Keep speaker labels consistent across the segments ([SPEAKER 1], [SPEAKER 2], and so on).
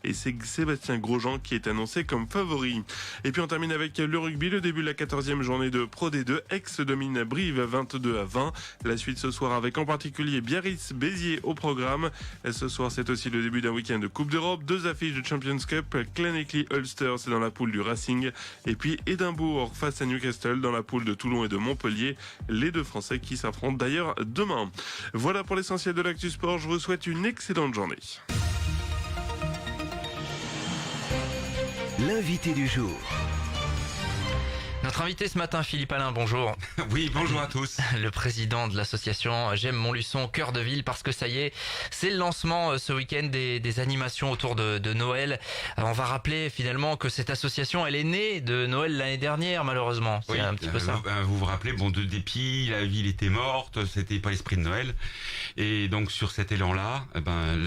[SPEAKER 1] et c'est Sébastien Grosjean qui est annoncé comme favori. Et puis on termine avec le rugby, le début de la 14e journée de Pro D2. Aix domine Brive 22-20. La suite ce soir avec en particulier Biarritz-Béziers au programme. Et ce soir c'est aussi le début d'un week-end de Coupe d'Europe. 2 affiches de Champions Cup. Claneckley-Ulster c'est dans la poule du Racing. Et puis Édimbourg face à Newcastle dans la poule de Toulon et de Montpellier. Les deux Français qui s'affrontent d'ailleurs demain. Voilà pour l'essentiel de l'actu sport. Je vous souhaite une excellente journée.
[SPEAKER 2] L'invité du jour.
[SPEAKER 3] Notre invité ce matin, Philippe Alain, bonjour.
[SPEAKER 4] Oui, bonjour à tous.
[SPEAKER 3] Le président de l'association J'aime Montluçon, cœur de ville, parce que ça y est, c'est le lancement ce week-end des animations autour de Noël. Alors, on va rappeler finalement que cette association, elle est née de Noël l'année dernière, malheureusement. C'est un petit peu ça.
[SPEAKER 4] Vous vous rappelez, de dépit, la ville était morte, c'était pas l'esprit de Noël. Et donc sur cet élan-là,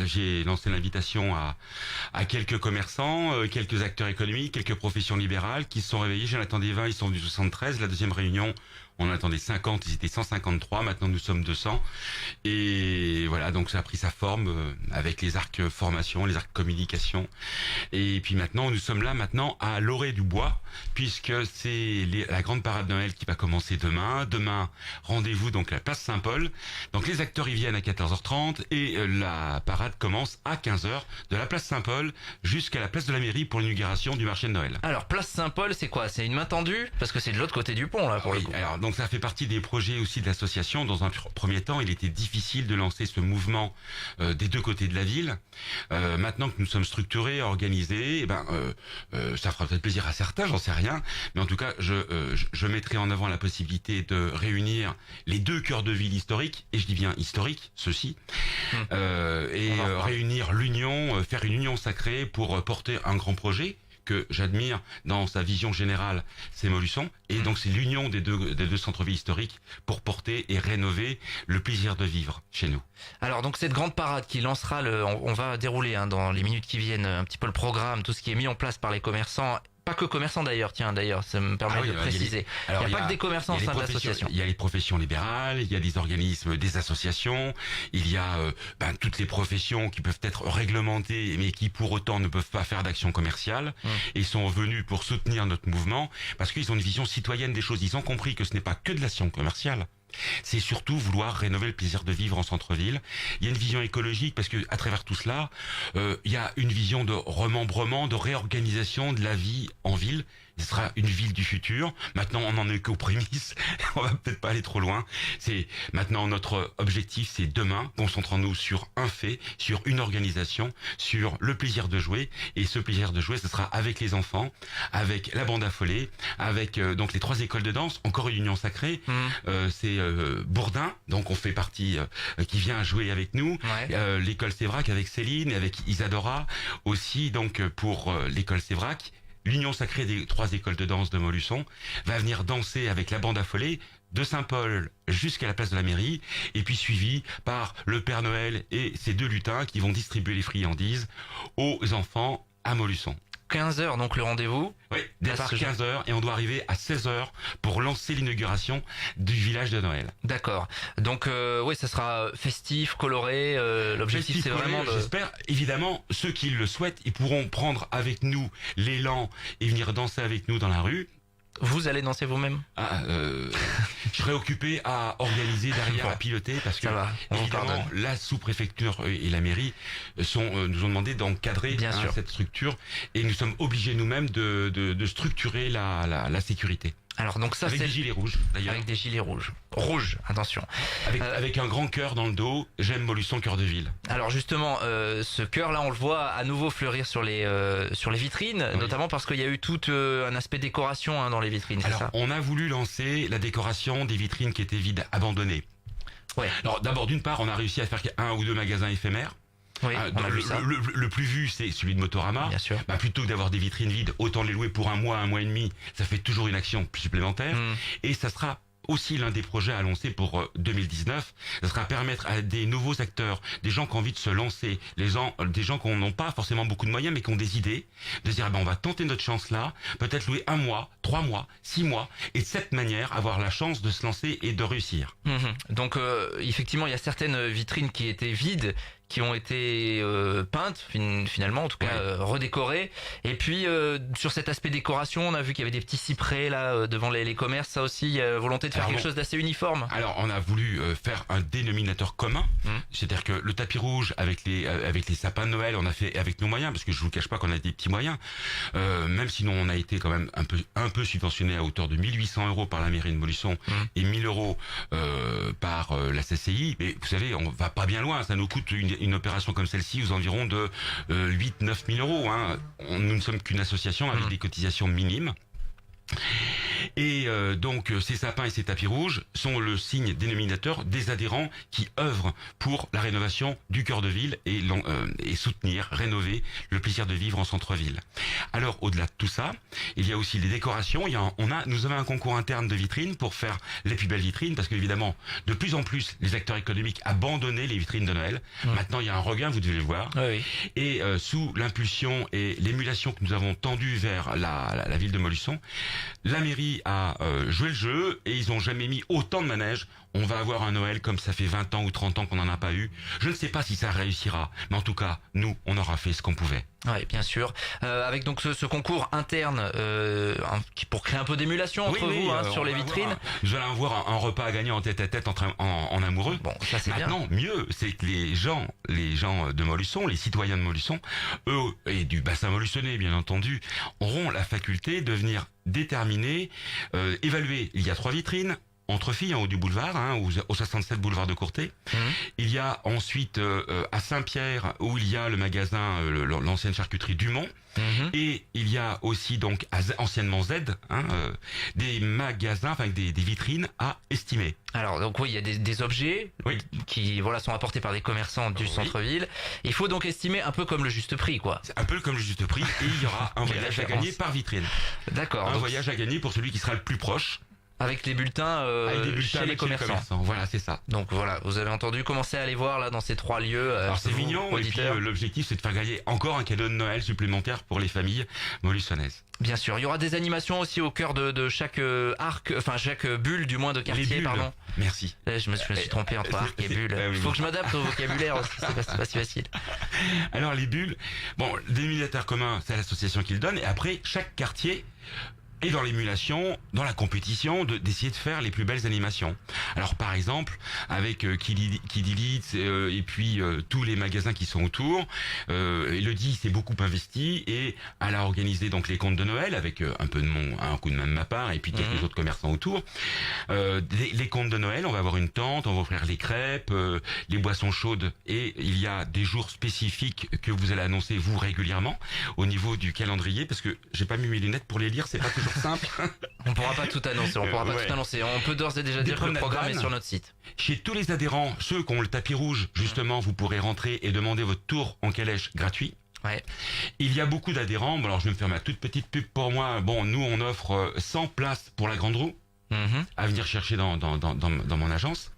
[SPEAKER 4] j'ai lancé l'invitation à quelques commerçants, quelques acteurs économiques, quelques professions libérales qui se sont réveillés. J'en attendais 20, ils sont du 73, la deuxième réunion, on en attendait 50, ils étaient 153, maintenant nous sommes 200. Et voilà, donc ça a pris sa forme avec les arcs formation, les arcs communication. Et puis maintenant, nous sommes là à l'Orée du Bois, puisque c'est la grande parade de Noël qui va commencer demain. Demain, rendez-vous donc à la place Saint-Paul. Donc les acteurs y viennent à 14h30 et la parade commence à 15h de la place Saint-Paul jusqu'à la place de la mairie pour l'inauguration du marché de Noël.
[SPEAKER 3] Alors, place Saint-Paul, c'est quoi? C'est une main tendue? Parce que c'est de l'autre côté du pont, là, pour le coup.
[SPEAKER 4] Alors, donc ça fait partie des projets aussi de l'association. Dans un premier temps, il était difficile de lancer ce mouvement des deux côtés de la ville. Maintenant que nous sommes structurés, organisés, ça fera peut-être plaisir à certains, j'en sais rien. Mais en tout cas, je mettrai en avant la possibilité de réunir les deux cœurs de ville historiques, et je dis bien historiques, ceux-ci, réunir l'union, faire une union sacrée pour porter un grand projet que j'admire dans sa vision générale, c'est Montluçon, et donc c'est l'union des deux centres-villes historiques pour porter et rénover le plaisir de vivre chez nous.
[SPEAKER 3] Alors donc cette grande parade qui lancera on va dérouler dans les minutes qui viennent un petit peu le programme, tout ce qui est mis en place par les commerçants. Pas que commerçants d'ailleurs, ça me permet de préciser. Il n'y a pas que des commerçants au sein de l'association.
[SPEAKER 4] Il y a les professions libérales, il y a des organismes, des associations, il y a toutes les professions qui peuvent être réglementées mais qui pour autant ne peuvent pas faire d'action commerciale et sont venus pour soutenir notre mouvement parce qu'ils ont une vision citoyenne des choses. Ils ont compris que ce n'est pas que de l'action commerciale. C'est surtout vouloir rénover le plaisir de vivre en centre-ville. Il y a une vision écologique parce que à travers tout cela, il y a une vision de remembrement, de réorganisation de la vie en ville. Ce sera une ville du futur. Maintenant, on n'en est qu'aux prémices. On va peut-être pas aller trop loin. C'est maintenant notre objectif, c'est demain. Concentrons-nous sur un fait, sur une organisation, sur le plaisir de jouer. Et ce plaisir de jouer, ce sera avec les enfants, avec la bande affolée, avec donc les 3 écoles de danse. Encore une union sacrée. C'est Bourdin, donc on fait partie, qui vient jouer avec nous. Ouais. L'école Sévrac avec Céline, avec Isadora aussi. Donc pour l'école Sévrac. L'union sacrée des 3 écoles de danse de Montluçon va venir danser avec la bande affolée de Saint-Paul jusqu'à la place de la mairie, et puis suivi par le Père Noël et ses 2 lutins qui vont distribuer les friandises aux enfants à Montluçon.
[SPEAKER 3] 15h donc le rendez-vous.
[SPEAKER 4] Oui, départ 15h et on doit arriver à 16h pour lancer l'inauguration du village de Noël.
[SPEAKER 3] D'accord. Donc ça sera festif, coloré. L'objectif c'est vraiment
[SPEAKER 4] J'espère évidemment ceux qui le souhaitent, ils pourront prendre avec nous l'élan et venir danser avec nous dans la rue.
[SPEAKER 3] Vous allez danser vous-même?
[SPEAKER 4] Je serai occupé à organiser derrière, à piloter, parce que évidemment la sous-préfecture et la mairie nous ont demandé d'encadrer cette structure, et nous sommes obligés nous-mêmes de structurer la sécurité.
[SPEAKER 3] Alors donc ça
[SPEAKER 4] avec des gilets rouges d'ailleurs.
[SPEAKER 3] Avec des gilets rouges, attention.
[SPEAKER 4] Avec un grand cœur dans le dos, j'aime Montluçon cœur de ville.
[SPEAKER 3] Alors justement, ce cœur là, on le voit à nouveau fleurir sur les vitrines, notamment parce qu'il y a eu tout un aspect décoration dans les vitrines.
[SPEAKER 4] Alors
[SPEAKER 3] ça
[SPEAKER 4] on a voulu lancer la décoration des vitrines qui étaient vides, abandonnées. Ouais. Alors d'abord d'une part, on a réussi à faire 1 ou 2 magasins éphémères.
[SPEAKER 3] Oui, on a vu ça.
[SPEAKER 4] Le plus vu, c'est celui de Motorama.
[SPEAKER 3] Bien sûr.
[SPEAKER 4] Plutôt que d'avoir des vitrines vides, autant les louer pour 1 mois, 1 mois et demi. Ça fait toujours une action supplémentaire. Et ça sera aussi l'un des projets à lancer pour 2019. Ça sera permettre à des nouveaux acteurs, des gens qui ont envie de se lancer, des gens qui n'ont pas forcément beaucoup de moyens, mais qui ont des idées, de dire on va tenter notre chance là, peut-être louer 1 mois, 3 mois, 6 mois, et de cette manière avoir la chance de se lancer et de réussir.
[SPEAKER 3] Donc effectivement, il y a certaines vitrines qui étaient vides, qui ont été peintes finalement, en tout cas redécorées. Et puis sur cet aspect décoration, on a vu qu'il y avait des petits cyprès là devant les commerces. Ça aussi, il y a volonté de faire quelque chose d'assez uniforme.
[SPEAKER 4] Alors on a voulu faire un dénominateur commun, c'est-à-dire que le tapis rouge avec les sapins de Noël, on a fait avec nos moyens, parce que je vous cache pas qu'on a des petits moyens, même sinon on a été quand même un peu subventionné à hauteur de 1800 € par la mairie de Montluçon et 1000 € par la CCI. Mais vous savez, on va pas bien loin, ça nous coûte une opération comme celle-ci aux environs de 8-9 000 €. Hein. Nous ne sommes qu'une association avec des cotisations minimes. Et donc ces sapins et ces tapis rouges sont le signe dénominateur des adhérents qui œuvrent pour la rénovation du cœur de ville et soutenir, rénover le plaisir de vivre en centre-ville. Alors au-delà de tout ça, il y a aussi les décorations. Nous avons un concours interne de vitrines pour faire les plus belles vitrines, parce qu'évidemment de plus en plus les acteurs économiques abandonnaient les vitrines de Noël. Maintenant il y a un regain, vous devez le voir. Et sous l'impulsion et l'émulation que nous avons tendue vers la ville de Montluçon, la mairie a joué le jeu et ils n'ont jamais mis autant de manèges. On va avoir un Noël comme ça fait 20 ans ou 30 ans qu'on n'en a pas eu. Je ne sais pas si ça réussira, mais en tout cas, nous, on aura fait ce qu'on pouvait.
[SPEAKER 3] Oui, bien sûr. Avec donc ce concours interne pour créer un peu d'émulation entre vous sur les vitrines.
[SPEAKER 4] Nous allons avoir un repas à gagner en tête-à-tête en amoureux.
[SPEAKER 3] Bon, ça c'est bien.
[SPEAKER 4] Maintenant, mieux, c'est que les gens de Montluçon, les citoyens de Montluçon, eux, et du bassin montluçonnais, bien entendu, auront la faculté de venir déterminer, évaluer. Il y a 3 vitrines. Entre filles en haut du boulevard, au 67 boulevard de Courtet. Il y a ensuite à Saint-Pierre où il y a le magasin, l'ancienne charcuterie Dumont. Et il y a aussi donc anciennement Z, des magasins, enfin des vitrines à estimer.
[SPEAKER 3] Alors donc oui, il y a des objets qui sont apportés par des commerçants du centre-ville. Il faut donc estimer un peu comme le juste prix, quoi.
[SPEAKER 4] C'est un peu comme le juste prix, et il y aura un voyage à gagner par vitrine.
[SPEAKER 3] D'accord.
[SPEAKER 4] Un voyage à gagner pour celui qui sera le plus proche.
[SPEAKER 3] Avec les bulletins, chez les commerçants.
[SPEAKER 4] Voilà, c'est ça.
[SPEAKER 3] Donc voilà, vous avez entendu, commencez à aller voir là dans ces 3 lieux.
[SPEAKER 4] Alors c'est mignon, auditeurs. Et puis l'objectif c'est de faire gagner encore un cadeau de Noël supplémentaire pour les familles montluçonnaises.
[SPEAKER 3] Bien sûr, il y aura des animations aussi au cœur de chaque chaque bulle du moins de quartier, pardon.
[SPEAKER 4] Merci.
[SPEAKER 3] Je me suis trompé entre arc et bulle. Il faut que je m'adapte au vocabulaire aussi, c'est pas si facile.
[SPEAKER 4] Alors les bulles, bon, le dénominateur commun, c'est l'association qui le donne, et après chaque quartier et dans l'émulation, dans la compétition, d'essayer de faire les plus belles animations. Alors par exemple, avec Kid Leeds et puis tous les magasins qui sont autour, Elodie s'est beaucoup investi et elle a organisé donc les contes de Noël avec un coup de main de ma part et puis quelques autres commerçants autour. Les contes de Noël, on va avoir une tente, on va offrir les crêpes, les boissons chaudes, et il y a des jours spécifiques que vous allez annoncer vous régulièrement au niveau du calendrier, parce que j'ai pas mis mes lunettes pour les lire, c'est pas toujours simple.
[SPEAKER 3] On pourra pas tout annoncer, On peut d'ores et déjà dire que le programme est sur notre site.
[SPEAKER 4] Chez tous les adhérents, ceux qui ont le tapis rouge, justement, vous pourrez rentrer et demander votre tour en calèche gratuit.
[SPEAKER 3] Ouais.
[SPEAKER 4] Il y a beaucoup d'adhérents. Bon, alors je vais me faire ma toute petite pub pour moi. Bon, nous on offre 100 places pour la grande roue à venir chercher dans mon agence.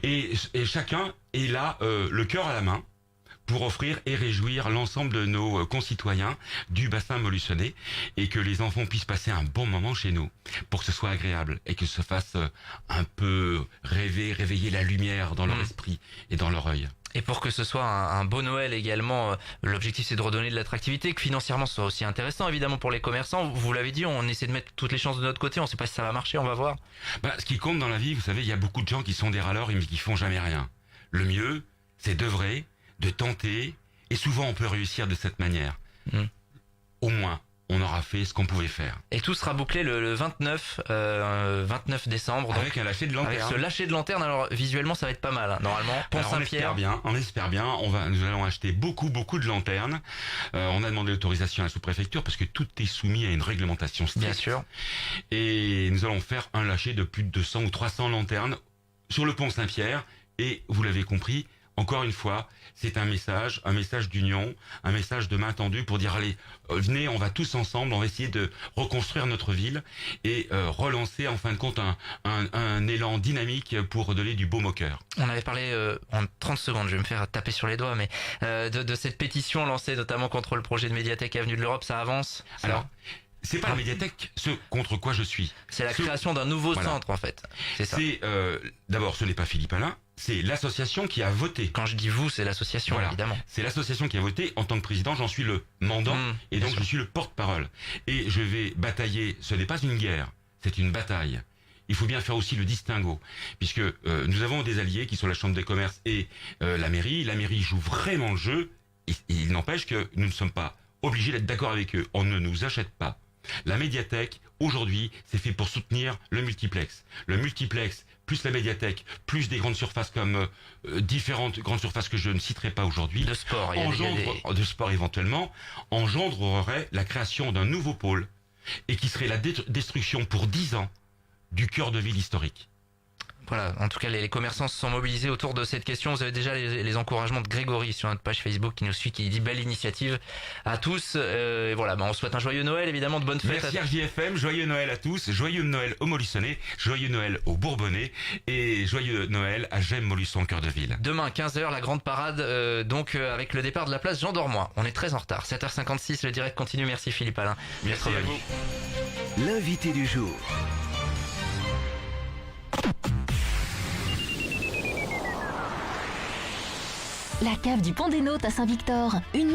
[SPEAKER 4] Et chacun est là, le cœur à la main, pour offrir et réjouir l'ensemble de nos concitoyens du bassin montluçonnais, et que les enfants puissent passer un bon moment chez nous, pour que ce soit agréable et que se fasse un peu réveiller la lumière dans leur esprit et dans leur œil.
[SPEAKER 3] Et pour que ce soit un beau Noël également, l'objectif c'est de redonner de l'attractivité, que financièrement ce soit aussi intéressant évidemment pour les commerçants. Vous l'avez dit, on essaie de mettre toutes les chances de notre côté, on sait pas si ça va marcher, on va voir.
[SPEAKER 4] Ce qui compte dans la vie, vous savez, il y a beaucoup de gens qui sont des râleurs mais qui font jamais rien. Le mieux, c'est d'œuvrer, de tenter, et souvent on peut réussir de cette manière. Au moins, on aura fait ce qu'on pouvait faire.
[SPEAKER 3] Et tout sera bouclé le 29 décembre.
[SPEAKER 4] Avec un lâcher de lanterne.
[SPEAKER 3] Avec ce lâcher de lanterne, alors visuellement ça va être pas mal, normalement. Pont Saint-Pierre.
[SPEAKER 4] On espère bien. Nous allons acheter beaucoup de lanternes. On a demandé l'autorisation à la sous-préfecture parce que tout est soumis à une réglementation stricte.
[SPEAKER 3] Bien sûr.
[SPEAKER 4] Et nous allons faire un lâcher de plus de 200 ou 300 lanternes sur le pont Saint-Pierre. Et vous l'avez compris, encore une fois, c'est un message d'union, un message de main tendue pour dire allez, venez, on va tous ensemble, on va essayer de reconstruire notre ville et relancer en fin de compte un élan dynamique pour donner du baume au cœur.
[SPEAKER 3] On avait parlé en 30 secondes, je vais me faire taper sur les doigts, mais de cette pétition lancée notamment contre le projet de médiathèque Avenue de l'Europe, ça avance ça?
[SPEAKER 4] Alors, c'est pas la médiathèque ce contre quoi je suis.
[SPEAKER 3] C'est la création d'un nouveau
[SPEAKER 4] Voilà.
[SPEAKER 3] centre en fait. C'est ça.
[SPEAKER 4] C'est d'abord, ce n'est pas Philippe Alain, c'est l'association qui a voté.
[SPEAKER 3] Quand je dis vous, c'est l'association
[SPEAKER 4] Voilà.
[SPEAKER 3] évidemment.
[SPEAKER 4] C'est l'association qui a voté. En tant que président, j'en suis le mandant et
[SPEAKER 3] bien
[SPEAKER 4] donc
[SPEAKER 3] sûr.
[SPEAKER 4] je suis le porte-parole. Et je vais batailler. Ce n'est pas une guerre, c'est une bataille. Il faut bien faire aussi le distinguo, puisque nous avons des alliés qui sont la Chambre des commerces et la mairie. La mairie joue vraiment le jeu. Et il n'empêche que nous ne sommes pas obligés d'être d'accord avec eux. On ne nous achète pas. La médiathèque, aujourd'hui, c'est fait pour soutenir le multiplex. Le multiplex, plus la médiathèque, plus des grandes surfaces comme différentes grandes surfaces que je ne citerai pas aujourd'hui,
[SPEAKER 3] De sport, il y a des-
[SPEAKER 4] de sport éventuellement, engendrerait la création d'un nouveau pôle et qui serait la destruction pour 10 ans du cœur de ville historique.
[SPEAKER 3] Voilà, en tout cas les commerçants se sont mobilisés autour de cette question. Vous avez déjà les encouragements de Grégory sur notre page Facebook qui nous suit, qui dit belle initiative à tous. Et voilà, on souhaite un joyeux Noël, évidemment, de bonnes fêtes.
[SPEAKER 4] Merci RJFM, joyeux Noël à tous, joyeux Noël aux Mollissonnais, joyeux Noël aux Bourbonnais et joyeux Noël à Gemme Molusson cœur de ville.
[SPEAKER 3] Demain 15h, la grande parade, avec le départ de la place Jean Dormois. On est très en retard. 7h56, le direct continue. Merci Philippe Alain.
[SPEAKER 4] Merci à vous.
[SPEAKER 2] L'invité du jour.
[SPEAKER 5] La cave du Pont des Nautes à Saint-Victor. Une